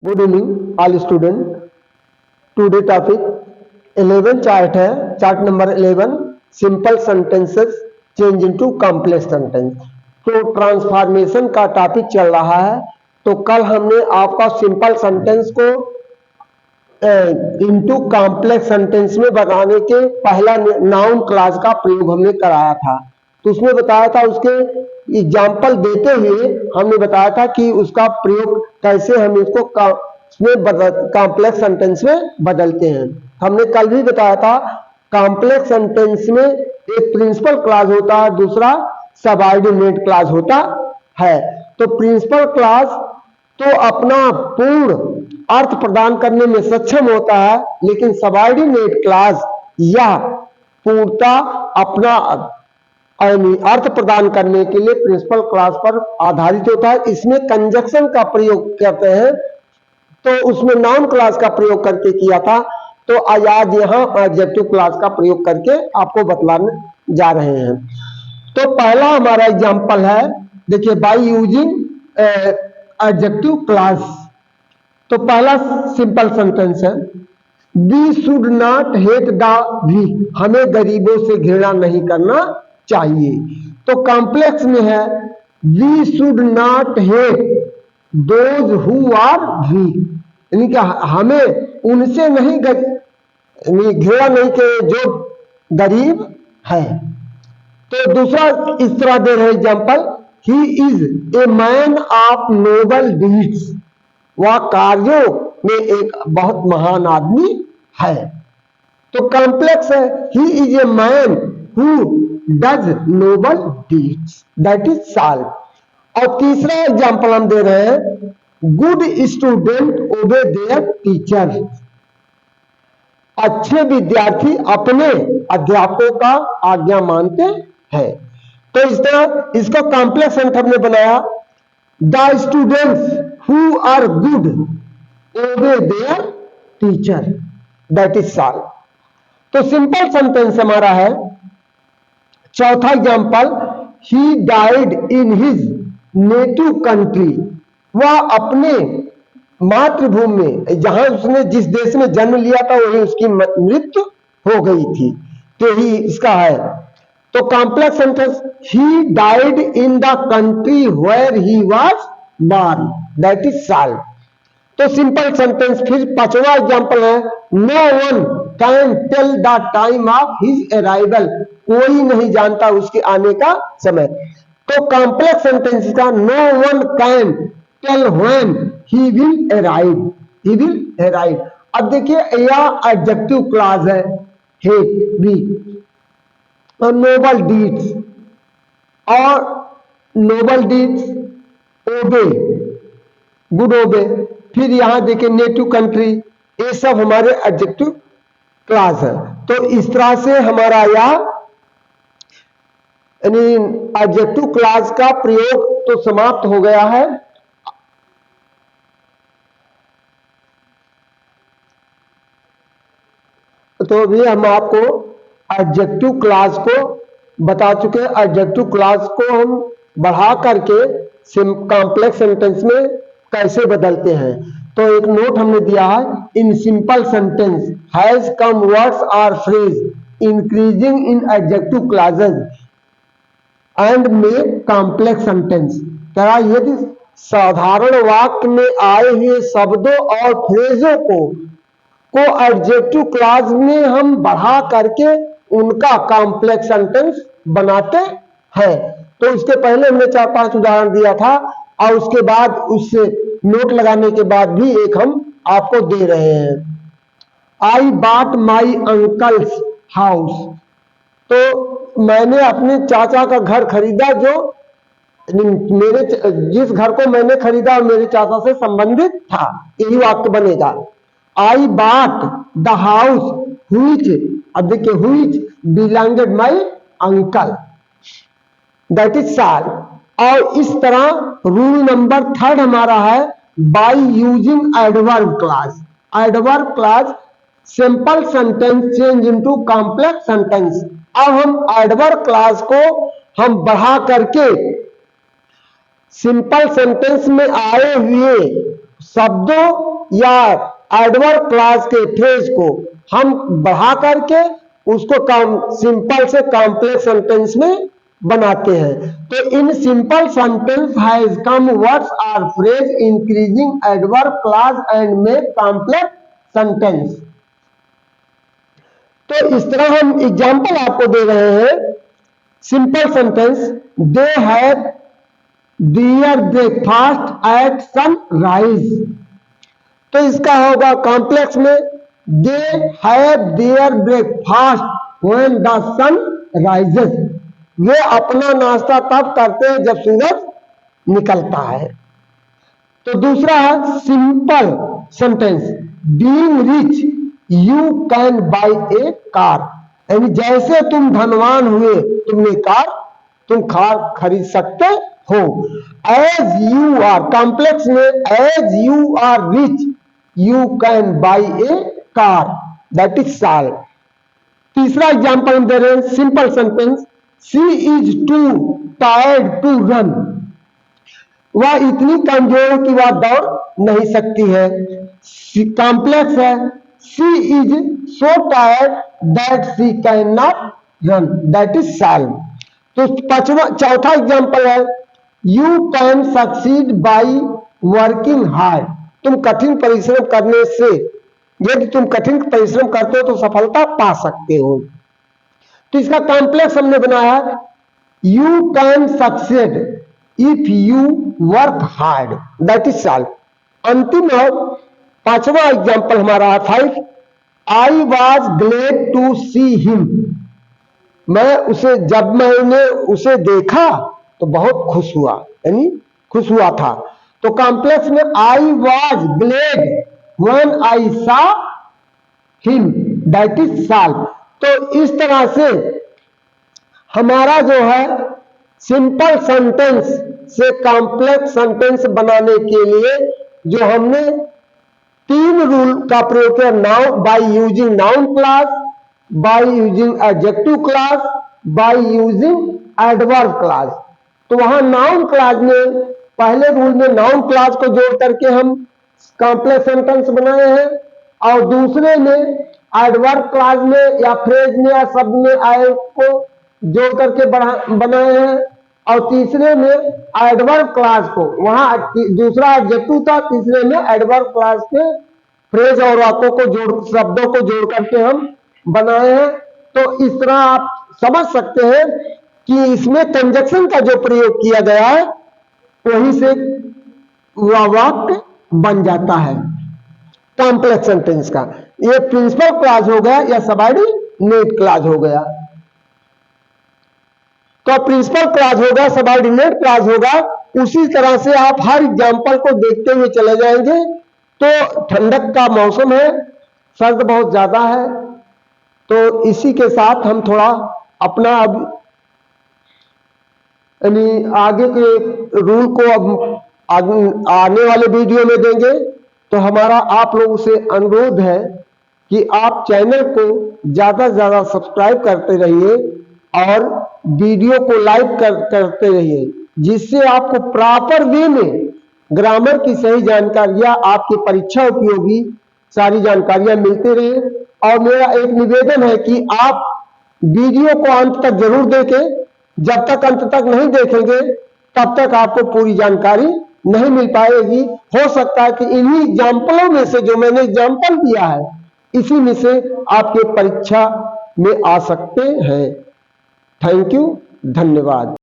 Good evening all student. Today topic 11 chart है। Chart number 11 simple sentences change into complex sentence. तो transformation का topic चल रहा है। तो कल हमने आपका सिंपल सेंटेंस को इनटू कॉम्प्लेक्स सेंटेंस में बनाने के पहला नाउन क्लास का प्रयोग हमने कराया था। तो उसमें बताया था, उसके एग्जाम्पल देते हुए हमने बताया था कि उसका प्रयोग कैसे हम इसको कॉम्प्लेक्स सेंटेंस में बदलते हैं। हमने कल भी बताया था कॉम्प्लेक्स सेंटेंस में एक प्रिंसिपल क्लॉज होता है, दूसरा सबऑर्डिनेट क्लॉज होता है। तो प्रिंसिपल क्लॉज तो अपना पूर्ण अर्थ प्रदान करने में सक्षम होता है, लेकिन सबऑर्डिनेट क्लॉज यह पूर्णतः अपना अर्थ प्रदान करने के लिए प्रिंसिपल क्लॉज पर आधारित होता है। इसमें कंजक्शन का प्रयोग करते हैं, तो उसमें नाउन क्लॉज का प्रयोग करके किया था। तो आज यहाँ एडजेक्टिव क्लॉज का प्रयोग करके आपको बतलाने जा रहे हैं। तो पहला हमारा एग्जांपल है, देखिए, बाय यूजिंग एडजेक्टिव क्लॉज। तो पहला सिंपल सेंटेंस है, we should not hate the weak. हमें गरीबों से घृणा नहीं करना चाहिए। तो कॉम्प्लेक्स में है, we should not hate those who are weak, यानी कि हमें उनसे नहीं घृणा नहीं के जो गरीब है। तो दूसरा इस तरह दे रहे example, he is a man of noble deeds. वह कार्यों में एक बहुत महान आदमी है। तो कॉम्प्लेक्स है, he is a man who does noble deeds, that is solve. और तीसरा एग्जांपल हम दे रहे हैं, good student obey their teacher. अच्छे विद्यार्थी अपने अध्यापकों का आज्ञा मानते हैं। तो इस तरह इसका कॉम्प्लेक्स सेंटेंस हमने बनाया, the students who are good obey their teacher, that is solve. तो सिंपल सेंटेंस हमारा है। चौथा example, he died in his native country. वह अपने मातृभूमि में, जहां उसने जिस देश में जन्म लिया था, वही उसकी मृत्यु हो गई थी। तो ही इसका है। तो complex sentence, he died in the country where he was born, that is solve. तो सिंपल सेंटेंस फिर पांचवा एग्जांपल है, no one can tell the time of his arrival. कोई नहीं जानता उसके आने का समय। तो कॉम्प्लेक्स सेंटेंस का, no one can tell when he will arrive, he will arrive. अब देखिए, यह एडजेक्टिव क्लॉज है, हेट वी, और नोबल डीड्स, और नोबल डीड्स ओबे, गुड ओबे। फिर यहां देखिए नेटिव कंट्री, ये सब हमारे एडजेक्टिव क्लॉज है। तो इस तरह से हमारा यह यानी एडजेक्टिव क्लॉज का प्रयोग तो समाप्त हो गया है। तो भी हम आपको एडजेक्टिव क्लॉज को बता चुके हैं। एडजेक्टिव क्लॉज को हम बढ़ा करके कॉम्प्लेक्स सेंटेंस में कैसे बदलते हैं। तो एक नोट हमने दिया है, in simple sentence has come words और phrase increasing in adjective clauses and make complex sentence. क्या यदि साधारण वाक्य में आए हुए शब्दों और फ्रेजों को एडजेक्टिव क्लॉज में हम बढ़ा करके उनका कॉम्प्लेक्स सेंटेंस बनाते हैं। तो इसके पहले हमने 4-5 उदाहरण दिया था, और उसके बाद उससे नोट लगाने के बाद भी एक हम आपको दे रहे हैं। I bought my uncles house. तो मैंने अपने चाचा का घर खरीदा, जो मेरे जिस घर को मैंने खरीदा और मेरे चाचा से संबंधित था, यही वाक्य बनेगा। I bought the house which, अब देखिए, which belonged my uncle, that is solve. और इस तरह रूल नंबर 3 हमारा है, by using adverb clause. Adverb clause simple sentence change into complex sentence. अब हम एडवर्ब क्लॉज को हम बढ़ा करके सिंपल सेंटेंस में आए हुए शब्दों या एडवर्ब क्लॉज के फ्रेज को हम बढ़ा करके उसको सिंपल से कॉम्प्लेक्स सेंटेंस में बनाते हैं। तो in simple sentence has come words or phrase increasing adverb clause and make complex sentence. तो इस तरह हम एग्जाम्पल आपको दे रहे हैं। Simple sentence, they have their breakfast at sunrise. तो इसका होगा कॉम्प्लेक्स में, they have their breakfast when the sun rises. वे अपना नाश्ता तब करते हैं जब सूरज निकलता है। तो दूसरा है simple sentence, being rich you can buy a car. यानी जैसे तुम धनवान हुए तुमने तुम कार खरीद सकते हो। एज यू आर, कॉम्प्लेक्स में as you are rich you can buy a car, that is solve. तीसरा एग्जांपल हम दे रहे हैं, simple sentence, she is too tired to run. वह इतनी कमजोर है कि वह दौड़ नहीं सकती है। कॉम्प्लेक्स है, she is so tired that she can not run, that is solve. तो चौथा एग्जांपल है, you can succeed by working hard. तुम कठिन परिश्रम करने से, यदि तुम कठिन परिश्रम करते हो तो सफलता पा सकते हो। तो इसका कॉम्प्लेक्स हमने बनाया, you can succeed if you work hard, that is solve. अंतिम और पांचवा एग्जांपल हमारा है 5, I was glad to see him. जब मैंने उसे देखा तो बहुत खुश हुआ, यानी खुश हुआ था। तो कॉम्प्लेक्स में I was glad when I saw him, that is solve. तो इस तरह से हमारा जो है सिंपल सेंटेंस से कॉम्प्लेक्स सेंटेंस बनाने के लिए जो हमने 3 रूल का प्रयोग किया, noun by using noun clause, by using adjective clause, bye using adverb clause. तो वहां नाउन क्लॉज में, पहले रूल में नाउन क्लॉज को जोड़ करके हम कॉम्प्लेक्स सेंटेंस बनाए हैं, और दूसरे में एडवर्ब क्लॉज में या फ्रेज में या शब्द में आए को जोड़ करके बनाए हैं, और तीसरे में एडवर्ब क्लॉज को, वहां दूसरा एडजेक्टिव था, तीसरे में एडवर्ब क्लॉज के फ्रेज और वाक्यों को शब्दों को जोड़ करके हम बनाए हैं। तो इस तरह आप समझ सकते हैं कि इसमें कंजक्शन का जो प्रयोग किया गया है वहीं से वह वाक्य बन जाता है कॉम्प्लेक्स सेंटेंस का। ये प्रिंसिपल क्लॉज हो गया या सबऑर्डिनेट क्लॉज हो गया। तो प्रिंसिपल क्लॉज होगा, सबऑर्डिनेट क्लॉज होगा। उसी तरह से आप हर एग्जांपल को देखते हुए चले जाएंगे। तो ठंडक का मौसम है, सर्द बहुत ज्यादा है, तो इसी के साथ हम थोड़ा अपना अब यानी आगे के रूल को अब आने वाले वीडियो में देंगे। तो हमारा आप लोगों से अनुरोध है कि आप चैनल को ज्यादा से ज्यादा सब्सक्राइब करते रहिए और वीडियो को लाइक करते रहिए, जिससे आपको प्रॉपर वे में ग्रामर की सही जानकारियां, आपकी परीक्षा उपयोगी सारी जानकारियां मिलती रहे। और मेरा एक निवेदन है कि आप वीडियो को अंत तक जरूर देखें। जब तक अंत तक नहीं देखेंगे तब तक आपको पूरी जानकारी नहीं मिल पाएगी। हो सकता है कि इन्हीं एग्जाम्पलों में से, जो मैंने एग्जाम्पल दिया है, इसी में से आपके परीक्षा में आ सकते हैं। थैंक यू, धन्यवाद।